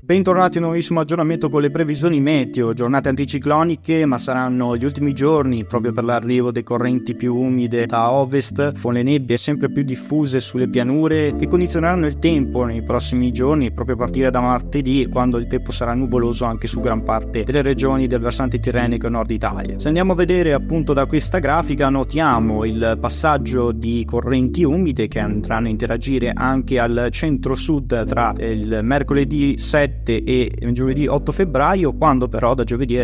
Bentornati a un nuovissimo aggiornamento con le previsioni meteo, giornate anticicloniche, ma saranno gli ultimi giorni proprio per l'arrivo dei correnti più umide da ovest, con le nebbie sempre più diffuse sulle pianure che condizioneranno il tempo nei prossimi giorni, proprio a partire da martedì, quando il tempo sarà nuvoloso anche su gran parte delle regioni del versante tirrenico e nord Italia. Se andiamo a vedere appunto da questa grafica, notiamo il passaggio di correnti umide che andranno a interagire anche al centro-sud tra il mercoledì 7 e giovedì 8 febbraio, quando però da giovedì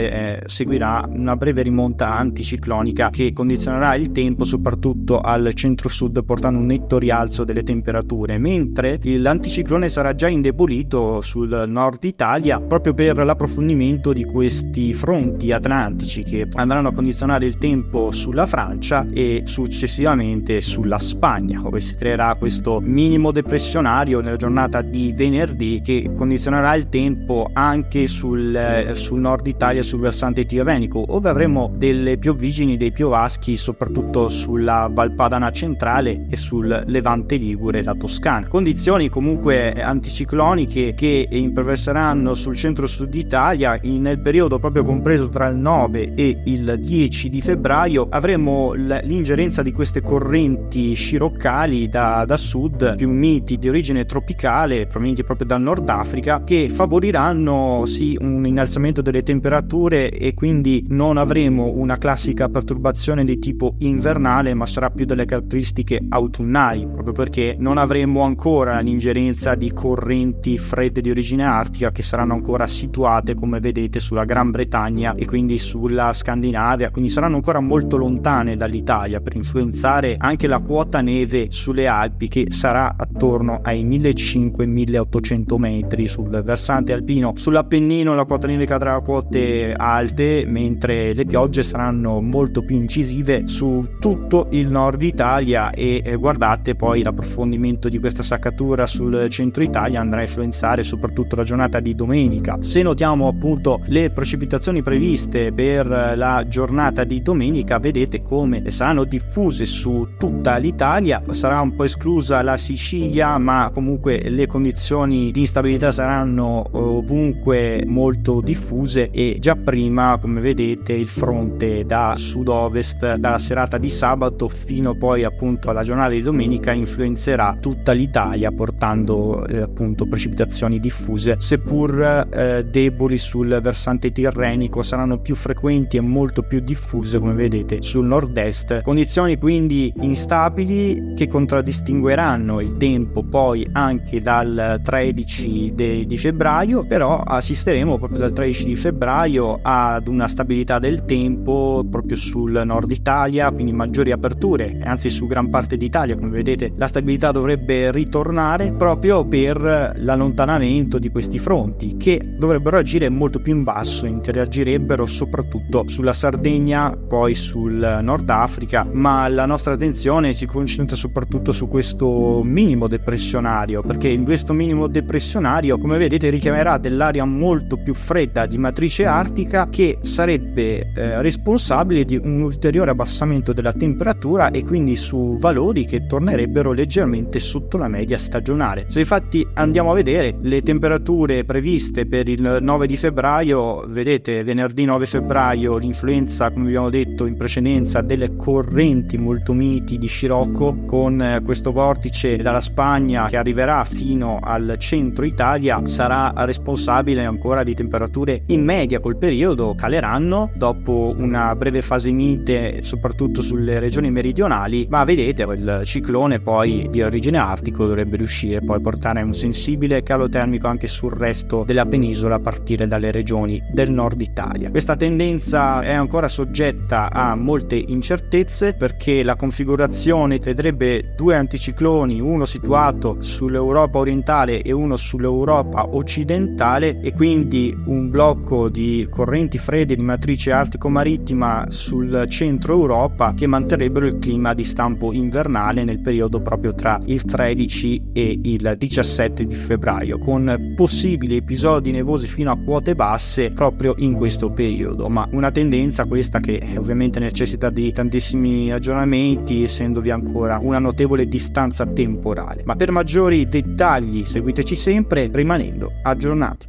seguirà una breve rimonta anticiclonica che condizionerà il tempo soprattutto al centro-sud, portando un netto rialzo delle temperature, mentre l'anticiclone sarà già indebolito sul nord Italia proprio per l'approfondimento di questi fronti atlantici che andranno a condizionare il tempo sulla Francia e successivamente sulla Spagna, dove si creerà questo minimo depressionario nella giornata di venerdì che condizionerà il tempo anche sul nord Italia, sul versante tirrenico, dove avremo delle piovigini, dei piovaschi soprattutto sulla Valpadana centrale e sul Levante Ligure e la Toscana. Condizioni comunque anticicloniche che imperverseranno sul centro-sud Italia nel periodo proprio compreso tra il 9 e il 10 di febbraio. Avremo l'ingerenza di queste correnti sciroccali da sud, più miti di origine tropicale provenienti proprio dal Nord Africa, che favoriranno sì un innalzamento delle temperature e quindi non avremo una classica perturbazione di tipo invernale, ma sarà più delle caratteristiche autunnali, proprio perché non avremo ancora l'ingerenza di correnti fredde di origine artica che saranno ancora situate, come vedete, sulla Gran Bretagna e quindi sulla Scandinavia, quindi saranno ancora molto lontane dall'Italia per influenzare anche la quota neve sulle Alpi, che sarà attorno ai 1500-1800 metri sul versante alpino. Sull'Appennino la quota neve cadrà a quote alte, mentre le piogge saranno molto più incisive su tutto il nord Italia e guardate poi l'approfondimento di questa saccatura sul centro Italia andrà a influenzare soprattutto la giornata di domenica. Se notiamo appunto le precipitazioni previste per la giornata di domenica, vedete come saranno diffuse su tutta l'Italia, sarà un po' esclusa la Sicilia, ma comunque le condizioni di instabilità saranno ovunque molto diffuse e già prima, come vedete, il fronte da sud-ovest dalla serata di sabato fino poi appunto alla giornata di domenica influenzerà tutta l'Italia, portando appunto precipitazioni diffuse, seppur deboli sul versante tirrenico, saranno più frequenti e molto più diffuse, come vedete, sul nord-est. Condizioni quindi instabili che contraddistingueranno il tempo poi anche dal 13 di febbraio, però assisteremo proprio dal 13 di febbraio ad una stabilità del tempo proprio sul nord Italia, quindi maggiori aperture, anzi su gran parte d'Italia, come vedete la stabilità dovrebbe ritornare proprio per l'allontanamento di questi fronti che dovrebbero agire molto più in basso, interagirebbero soprattutto sulla Sardegna, poi sul Nord Africa, ma la nostra attenzione si concentra soprattutto su questo minimo depressionario, perché in questo minimo depressionario, come vedete, richiamerà dell'aria molto più fredda di matrice artica che sarebbe responsabile di un ulteriore abbassamento della temperatura e quindi su valori che tornerebbero leggermente sotto la media stagionale. Se infatti andiamo a vedere le temperature previste per il 9 di febbraio, vedete venerdì 9 febbraio l'influenza, come abbiamo detto in precedenza, delle correnti molto miti di scirocco, con questo vortice dalla Spagna che arriverà fino al centro Italia, sarà responsabile ancora di temperature in media col periodo caleranno dopo una breve fase mite soprattutto sulle regioni meridionali, ma vedete il ciclone poi di origine artico dovrebbe riuscire poi a portare un sensibile calo termico anche sul resto della penisola a partire dalle regioni del nord Italia. Questa tendenza è ancora soggetta a molte incertezze perché la configurazione vedrebbe due anticicloni, uno situato sull'Europa orientale e uno sull'Europa occidentale, occidentale e quindi un blocco di correnti fredde di matrice artico-marittima sul centro Europa che manterrebbero il clima di stampo invernale nel periodo proprio tra il 13 e il 17 di febbraio, con possibili episodi nevosi fino a quote basse proprio in questo periodo, ma una tendenza questa che ovviamente necessita di tantissimi aggiornamenti, essendovi ancora una notevole distanza temporale. Ma per maggiori dettagli seguiteci sempre rimanendo aggiornati.